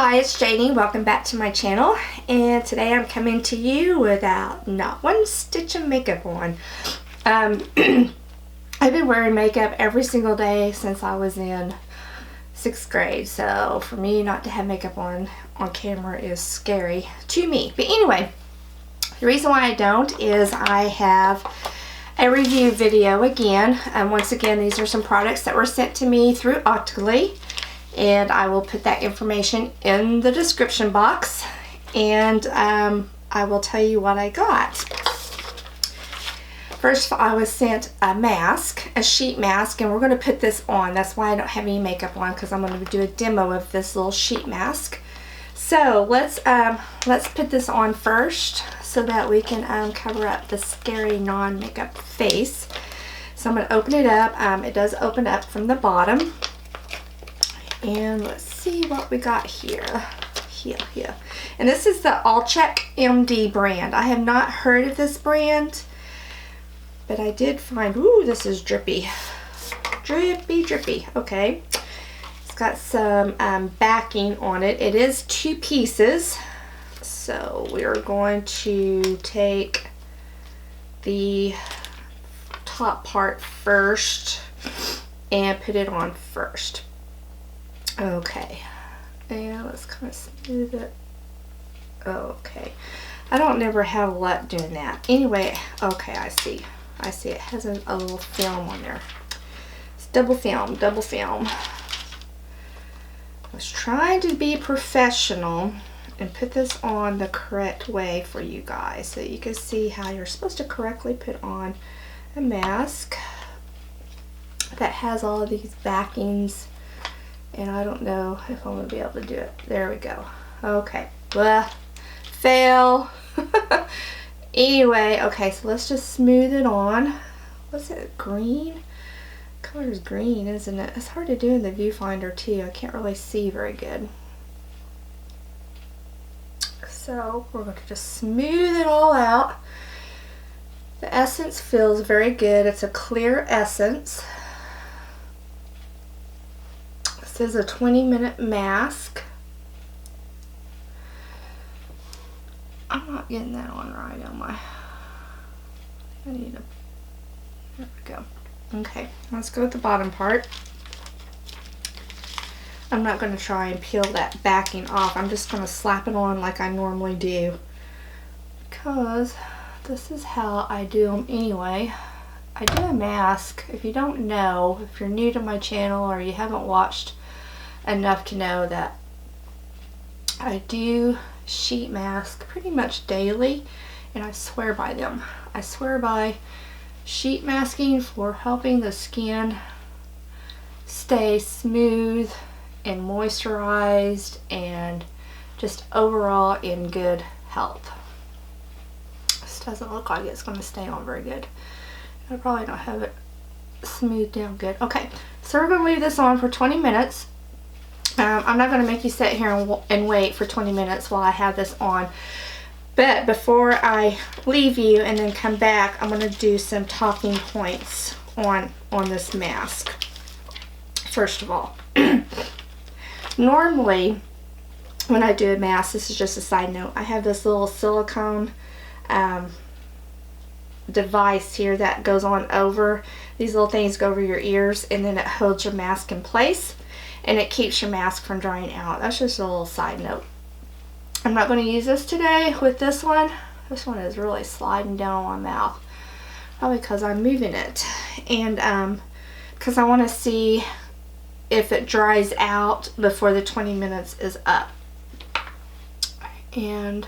Hi, it's Jannie. Welcome back to my channel, and today I'm coming to you without not one stitch of makeup on. I've been wearing makeup every single day since I was in 6th grade, so for me not to have makeup on camera is scary to me. But anyway, the reason why I don't is I have a review video again. Once again, these are some products that were sent to me through Altchek. And I will put that information in the description box, and I will tell you what I got. First, I was sent a mask, a sheet mask, and we're going to put this on. That's why I don't have any makeup on, because I'm going to do a demo of this little sheet mask. So let's put this on first so that we can cover up the scary non-makeup face. So I'm going to open it up. It does open up from the bottom. And let's see what we got here. Here. And this is the Altchek MD brand. I have not heard of this brand, but I did find, ooh, this is drippy. Drippy. Okay. It's got some backing on it. It is 2 pieces. So we're going to take the top part first and put it on first. Okay, and let's kind of smooth it. Okay, I don't never have luck doing that. Anyway, okay, I see it has a little film on there. It's double film. I was trying to be professional and put this on the correct way for you guys so you can see how you're supposed to correctly put on a mask that has all of these backings. And I don't know if I'm going to be able to do it. There we go. Okay. Blah. Fail. Anyway, okay, so let's just smooth it on. What's it? Green? Color is green, isn't it? It's hard to do in the viewfinder too. I can't really see very good. So we're going to just smooth it all out. The essence feels very good. It's a clear essence. This is a 20-minute mask. I'm not getting that on right, am I? I need a... There we go. Okay, let's go with the bottom part. I'm not going to try and peel that backing off. I'm just going to slap it on like I normally do, because this is how I do them anyway. I do a mask. If you don't know, if you're new to my channel or you haven't watched enough to know that I do sheet mask pretty much daily, and I swear by them. I swear by sheet masking for helping the skin stay smooth and moisturized and just overall in good health. This doesn't look like it's going to stay on very good. I probably don't have it smoothed down good. Okay, so we're going to leave this on for 20 minutes. I'm not going to make you sit here and wait for 20 minutes while I have this on. But before I leave you and then come back, I'm going to do some talking points on this mask. First of all, normally when I do a mask, this is just a side note, I have this little silicone device here that goes on over. These little things go over your ears, and then it holds your mask in place. And it keeps your mask from drying out. That's just a little side note. I'm not going to use this today with this one. This one is really sliding down on my mouth. Probably because I'm moving it. And because I want to see if it dries out before the 20 minutes is up. And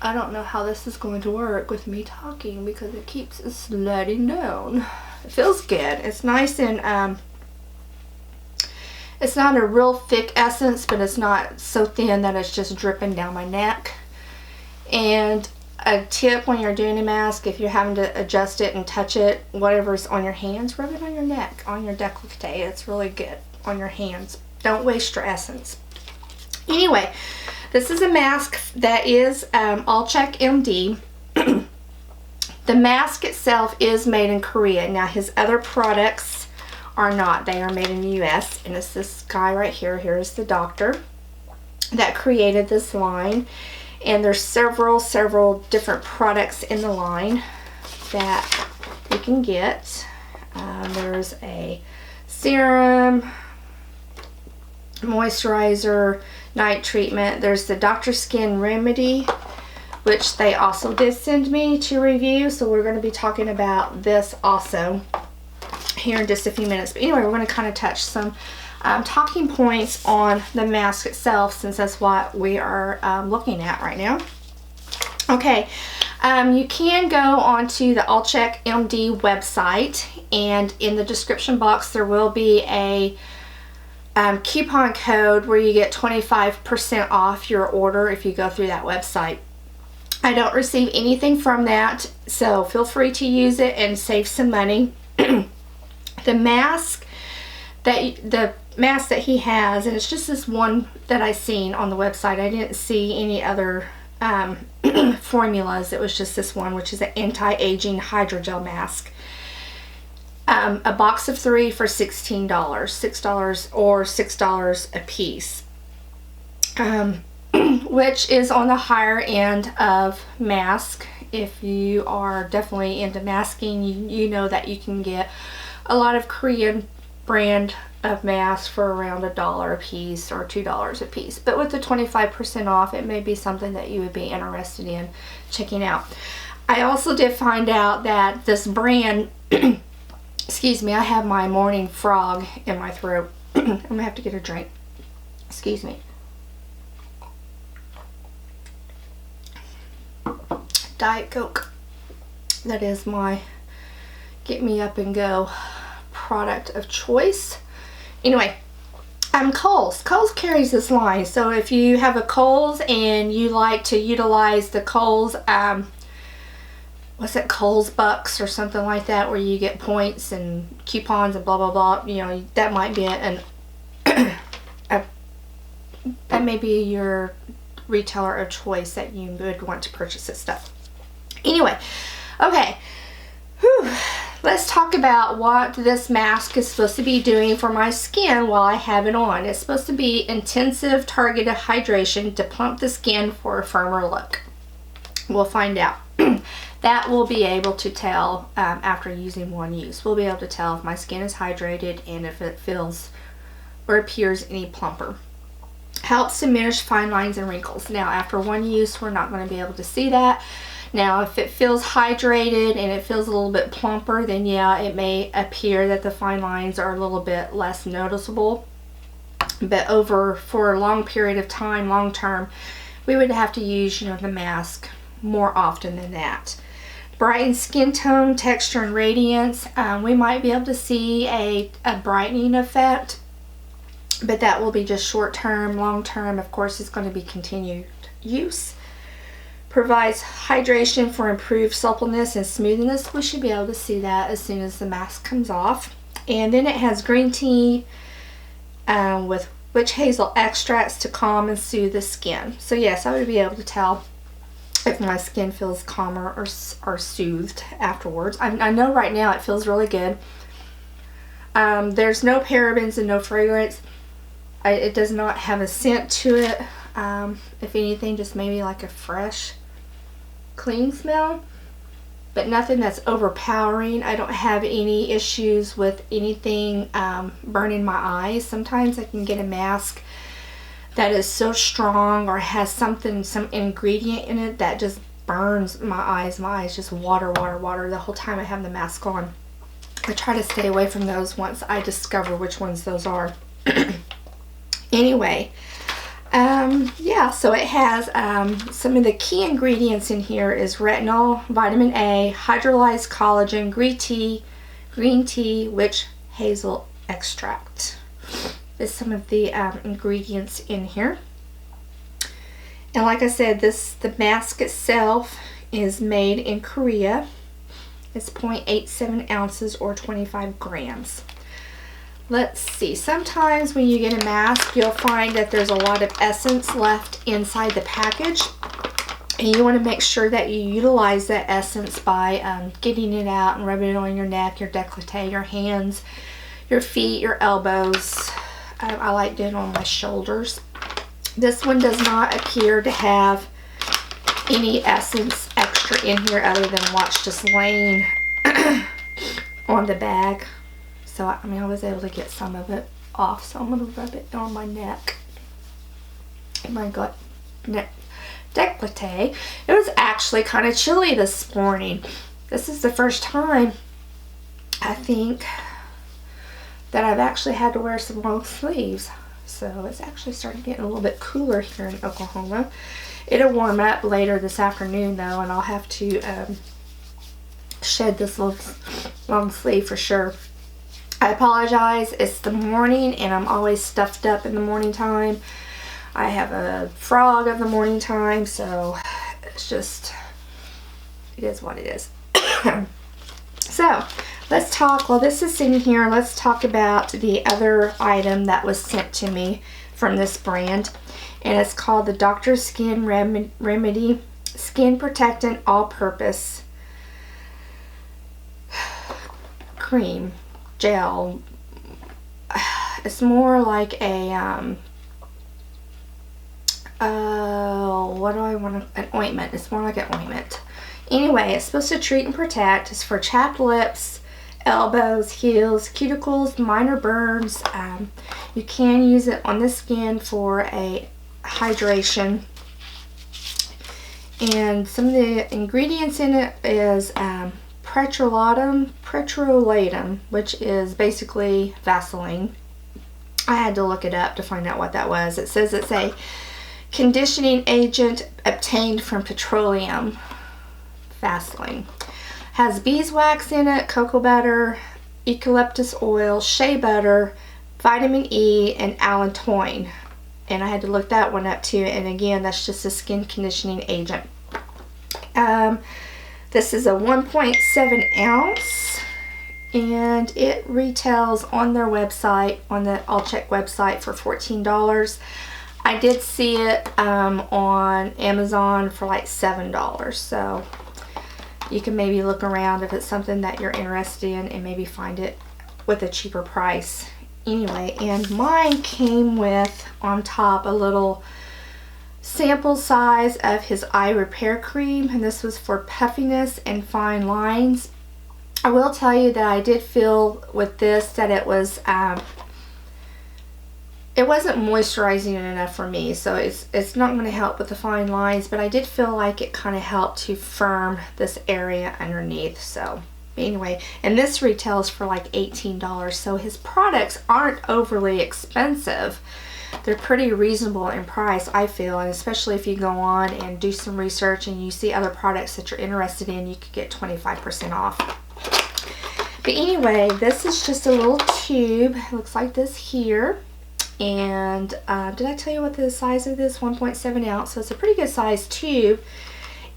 I don't know how this is going to work with me talking because it keeps sliding down. It feels good. It's nice and it's not a real thick essence, but it's not so thin that it's just dripping down my neck. And a tip when you're doing a mask, if you're having to adjust it and touch it, whatever's on your hands, rub it on your neck, on your décolleté. It's really good on your hands. Don't waste your essence. Anyway, this is a mask that is Altchek MD. The mask itself is made in Korea. Now his other products are not. They are made in the US, and it's this guy right here. Here's the doctor that created this line, and there's several different products in the line that you can get. There's a serum, moisturizer, night treatment. There's the Dr. Skin Remedy, which they also did send me to review, so we're going to be talking about this also here in just a few minutes. But anyway, we're going to kind of touch some talking points on the mask itself, since that's what we are looking at right now. Okay, you can go onto the Altchek MD website, and in the description box there will be a coupon code where you get 25% off your order if you go through that website. I don't receive anything from that, so feel free to use it and save some money. The mask that he has, and it's just this one that I seen on the website. I didn't see any other formulas. It was just this one, which is an anti-aging hydrogel mask. A box of 3 for $16, $6 or $6 a piece, which is on the higher end of mask. If you are definitely into masking, you know that you can get a lot of Korean brand of masks for around $1 a piece or $2 a piece. But with the 25% off, it may be something that you would be interested in checking out. I also did find out that this brand excuse me, I have my morning frog in my throat. I'm gonna have to get a drink. Excuse me. Diet Coke. That is my get me up and go product of choice. Anyway, Kohl's. Kohl's carries this line. So if you have a Kohl's and you like to utilize the Kohl's what's it, Kohl's Bucks or something like that, where you get points and coupons and blah blah blah, you know, that might be that may be your retailer of choice that you would want to purchase this stuff. Anyway, okay, let's talk about what this mask is supposed to be doing for my skin while I have it on. It's supposed to be intensive targeted hydration to plump the skin for a firmer look. We'll find out. That we'll be able to tell after using one use. We'll be able to tell if my skin is hydrated and if it feels or appears any plumper. Helps diminish fine lines and wrinkles. Now, after one use, we're not going to be able to see that. Now, if it feels hydrated and it feels a little bit plumper, then yeah, it may appear that the fine lines are a little bit less noticeable. But for a long period of time, long term, we would have to use, you know, the mask more often than that. Brighten skin tone, texture, and radiance. We might be able to see a brightening effect, but that will be just short term. Long term, of course, is going to be continued use. Provides hydration for improved suppleness and smoothness. We should be able to see that as soon as the mask comes off. And then it has green tea with witch hazel extracts to calm and soothe the skin. So yes, I would be able to tell if my skin feels calmer or soothed afterwards. I know right now it feels really good. There's no parabens and no fragrance. It does not have a scent to it. If anything, just maybe like a fresh, clean smell, but nothing that's overpowering. I don't have any issues with anything burning my eyes. Sometimes I can get a mask that is so strong or has some ingredient in it that just burns my eyes. My eyes just water the whole time I have the mask on. I try to stay away from those once I discover which ones those are. Anyway, yeah, so it has some of the key ingredients in here is retinol, vitamin A, hydrolyzed collagen, green tea, witch hazel extract. Is some of the ingredients in here. And like I said, the mask itself is made in Korea. It's 0.87 ounces or 25 grams. Let's see, sometimes when you get a mask, you'll find that there's a lot of essence left inside the package, and you want to make sure that you utilize that essence by getting it out and rubbing it on your neck, your décolleté, your hands, your feet, your elbows. I like doing it on my shoulders. This one does not appear to have any essence extra in here other than what's just laying on the bag. So I mean, I was able to get some of it off, so I'm going to rub it on my neck. My neck décolleté. It was actually kind of chilly this morning. This is the first time, I think, that I've actually had to wear some long sleeves. So it's actually starting to get a little bit cooler here in Oklahoma. It'll warm up later this afternoon though, and I'll have to shed this long sleeve for sure. I apologize. It's the morning and I'm always stuffed up in the morning time. I have a frog of the morning time, so it's just, it is what it is. So let's talk, while this is sitting here, let's talk about the other item that was sent to me from this brand. And it's called the Dr. Skin Remedy Skin Protectant All-Purpose Cream Gel. It's more like a, what do I want to, an ointment. It's more like an ointment. Anyway, it's supposed to treat and protect. It's for chapped lips, elbows, heels, cuticles, minor burns. You can use it on the skin for a hydration. And some of the ingredients in it is petrolatum, which is basically Vaseline. I had to look it up to find out what that was. It says it's a conditioning agent obtained from petroleum. Vaseline. Has beeswax in it, cocoa butter, eucalyptus oil, shea butter, vitamin E, and allantoin. And I had to look that one up too. And again, that's just a skin conditioning agent. This is a 1.7 ounce. And it retails on their website, on the Altchek website, for $14. I did see it on Amazon for like $7. So you can maybe look around if it's something that you're interested in and maybe find it with a cheaper price. Anyway, and mine came with on top a little sample size of his eye repair cream, and this was for puffiness and fine lines. I will tell you that I did feel with this that it wasn't moisturizing enough for me, so it's not going to help with the fine lines, but I did feel like it kind of helped to firm this area underneath. So anyway, and this retails for like $18, so his products aren't overly expensive. They're pretty reasonable in price, I feel, and especially if you go on and do some research and you see other products that you're interested in, you could get 25% off. But anyway, this is just a little tube. It looks like this here. And did I tell you what the size of this? 1.7 ounce. So it's a pretty good size tube.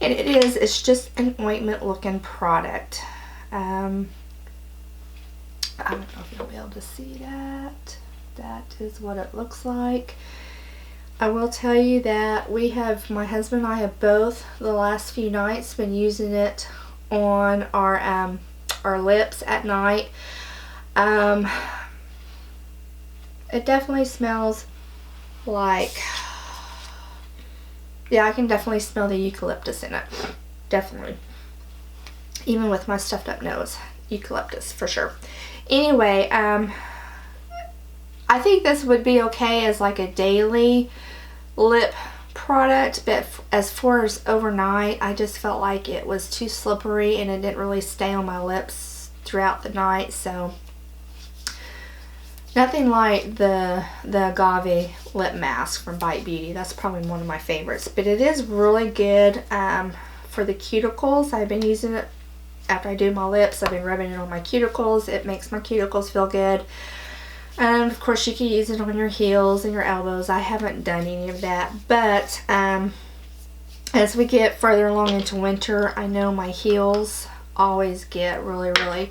And it's just an ointment looking product. I don't know if you'll be able to see that. That is what it looks like. I will tell you that my husband and I have both the last few nights been using it on our lips at night. It definitely smells like, yeah, I can definitely smell the eucalyptus in it. Definitely. Even with my stuffed up nose. Eucalyptus for sure. Anyway, I think this would be okay as like a daily lip product, but as far as overnight, I just felt like it was too slippery and it didn't really stay on my lips throughout the night. So nothing like the agave lip mask from Bite Beauty. That's probably one of my favorites, but it is really good for the cuticles. I've been using it after I do my lips. I've been rubbing it on my cuticles. It makes my cuticles feel good. And of course you can use it on your heels and your elbows. I haven't done any of that, but as we get further along into winter, I know my heels always get really, really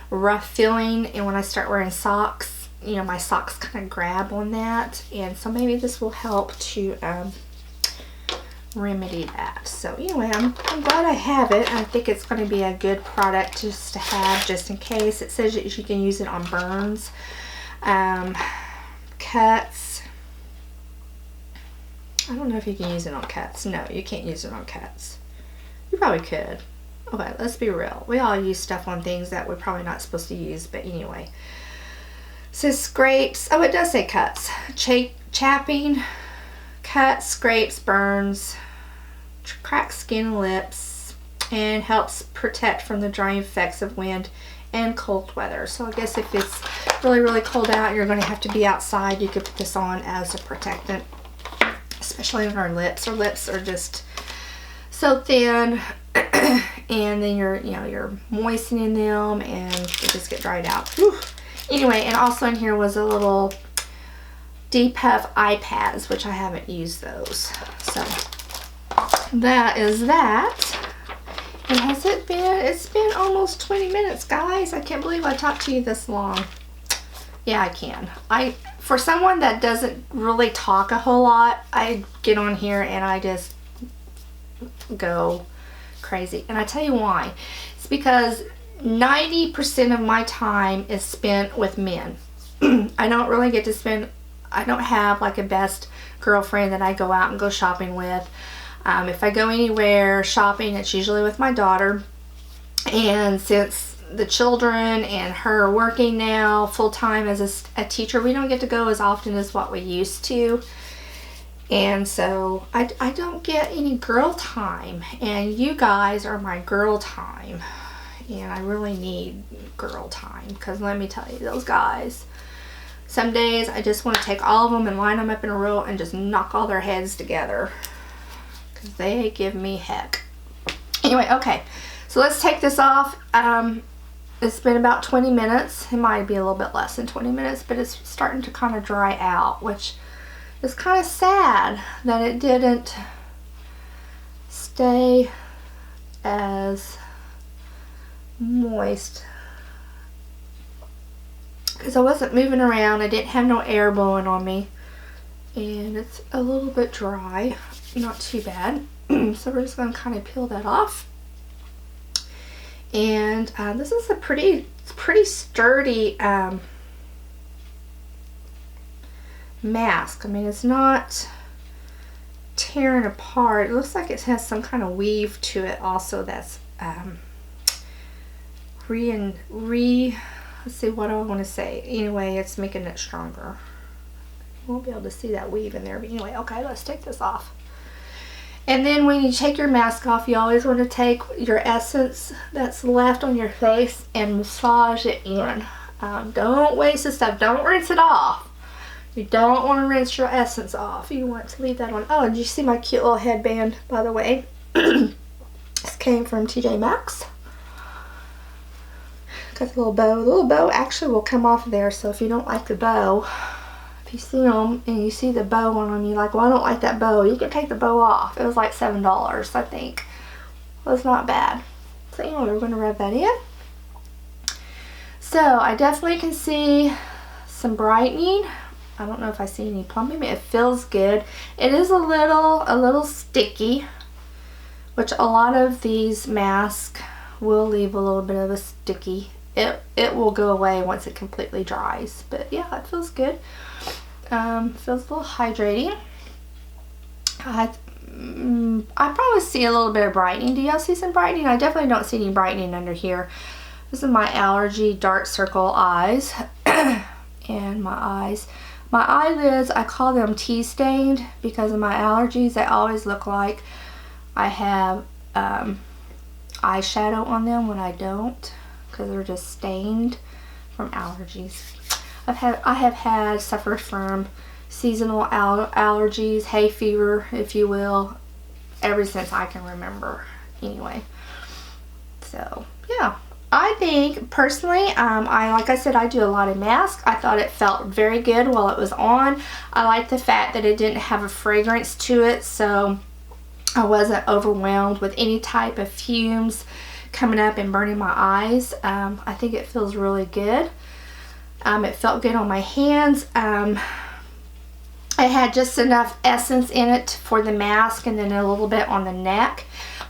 rough feeling, and when I start wearing socks, you know, my socks kind of grab on that, and so maybe this will help to remedy that. So anyway, I'm glad I have it. I think it's going to be a good product just to have, just in case. It says that you can use it on burns, cuts. I don't know if you can use it on cuts. No, you can't use it on cuts. You probably could. Okay, let's be real. We all use stuff on things that we're probably not supposed to use, but anyway. It says scrapes. Oh, it does say cuts. Chapping, cuts, scrapes, burns, cracked skin and lips, and helps protect from the drying effects of wind and cold weather. So I guess if it's really, really cold out and you're going to have to be outside, you could put this on as a protectant, especially on our lips. Our lips are just so thin, and then you're moistening them and they just get dried out. Whew. Anyway, and also in here was a little depuff eye pads, which I haven't used those. So that is that. And has it been, it's been almost 20 minutes, guys. I can't believe I talked to you this long. Yeah, I can. For someone that doesn't really talk a whole lot, I get on here and I just go crazy. And I tell you why. It's because 90% of my time is spent with men. I don't really get to spend, I don't have like a best girlfriend that I go out and go shopping with. If I go anywhere shopping, it's usually with my daughter. And since the children and her working now full-time as a teacher, we don't get to go as often as what we used to. And so I don't get any girl time. And you guys are my girl time. And I really need girl time, because let me tell you, those guys, some days I just want to take all of them and line them up in a row and just knock all their heads together, because they give me heck. Anyway, okay, so let's take this off. It's been about 20 minutes. It might be a little bit less than 20 minutes, but it's starting to kind of dry out, which is kind of sad that it didn't stay as moist, because I wasn't moving around. I didn't have no air blowing on me, and it's a little bit dry, not too bad. So we're just going to kind of peel that off. And this is a pretty sturdy mask. I mean, it's not tearing apart. It looks like it has some kind of weave to it also that's let's see, what do I want to say? Anyway, it's making it stronger. You won't be able to see that weave in there, but anyway, okay, let's take this off. And then when you take your mask off, you always want to take your essence that's left on your face and massage it in. Don't waste the stuff. Don't rinse it off. You don't want to rinse your essence off. You want to leave that on. Oh, did you see my cute little headband, by the way? This came from TJ Maxx. Got the little bow. The little bow actually will come off there, so if you don't like the bow, if you see them and you see the bow on them, you're like, well, I don't like that bow, you can take the bow off. It was like $7, I think. Well, it's not bad. So anyway, we're going to rub that in. So I definitely can see some brightening. I don't know if I see any plumping, but it feels good. It is a little sticky, which a lot of these masks will leave a little bit of a sticky. It will go away once it completely dries. But yeah, it feels good. Feels a little hydrating. I probably see a little bit of brightening. Do y'all see some brightening? I definitely don't see any brightening under here. This is my allergy dark circle eyes. And my eyes. My eyelids, I call them tea stained because of my allergies. They always look like I have eyeshadow on them when I don't, because they're just stained from allergies. I have suffered from seasonal allergies, hay fever, if you will, ever since I can remember. Anyway, so yeah, I think personally, like I said, I do a lot of masks. I thought it felt very good while it was on. I like the fact that it didn't have a fragrance to it, so I wasn't overwhelmed with any type of fumes coming up and burning my eyes. I think it feels really good. It felt good on my hands. I It had just enough essence in it for the mask and then a little bit on the neck.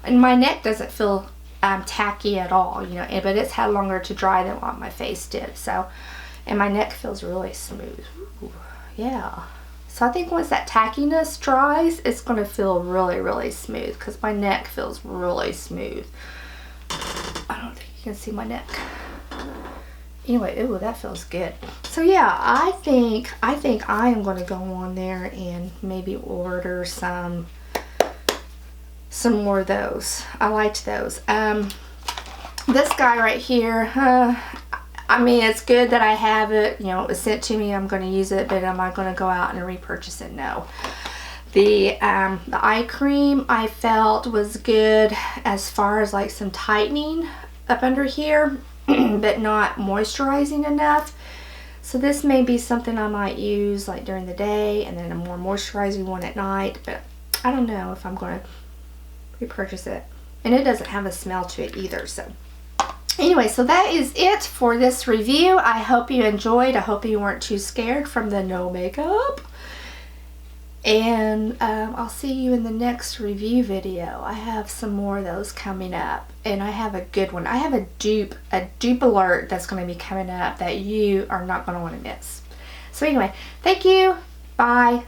And my neck doesn't feel tacky at all, you know, but it's had longer to dry than what my face did. So, and my neck feels really smooth. Ooh, yeah. So I think once that tackiness dries, it's going to feel really, really smooth because my neck feels really smooth. I don't think you can see my neck. Anyway, ooh, that feels good. So yeah, I think I am going to go on there and maybe order some more of those. I liked those. This guy right here, I mean, it's good that I have it. You know, it was sent to me. I'm going to use it, but am I going to go out and repurchase it? No. The eye cream I felt was good as far as like some tightening up under here, but not moisturizing enough. So this may be something I might use like during the day and then a more moisturizing one at night, but I don't know if I'm going to repurchase it. And it doesn't have a smell to it either. So anyway, so that is it for this review. I hope you enjoyed. I hope you weren't too scared from the no makeup. And I'll see you in the next review video. I have some more of those coming up. And I have a good one. I have a dupe alert that's going to be coming up that you are not going to want to miss. So anyway, thank you. Bye.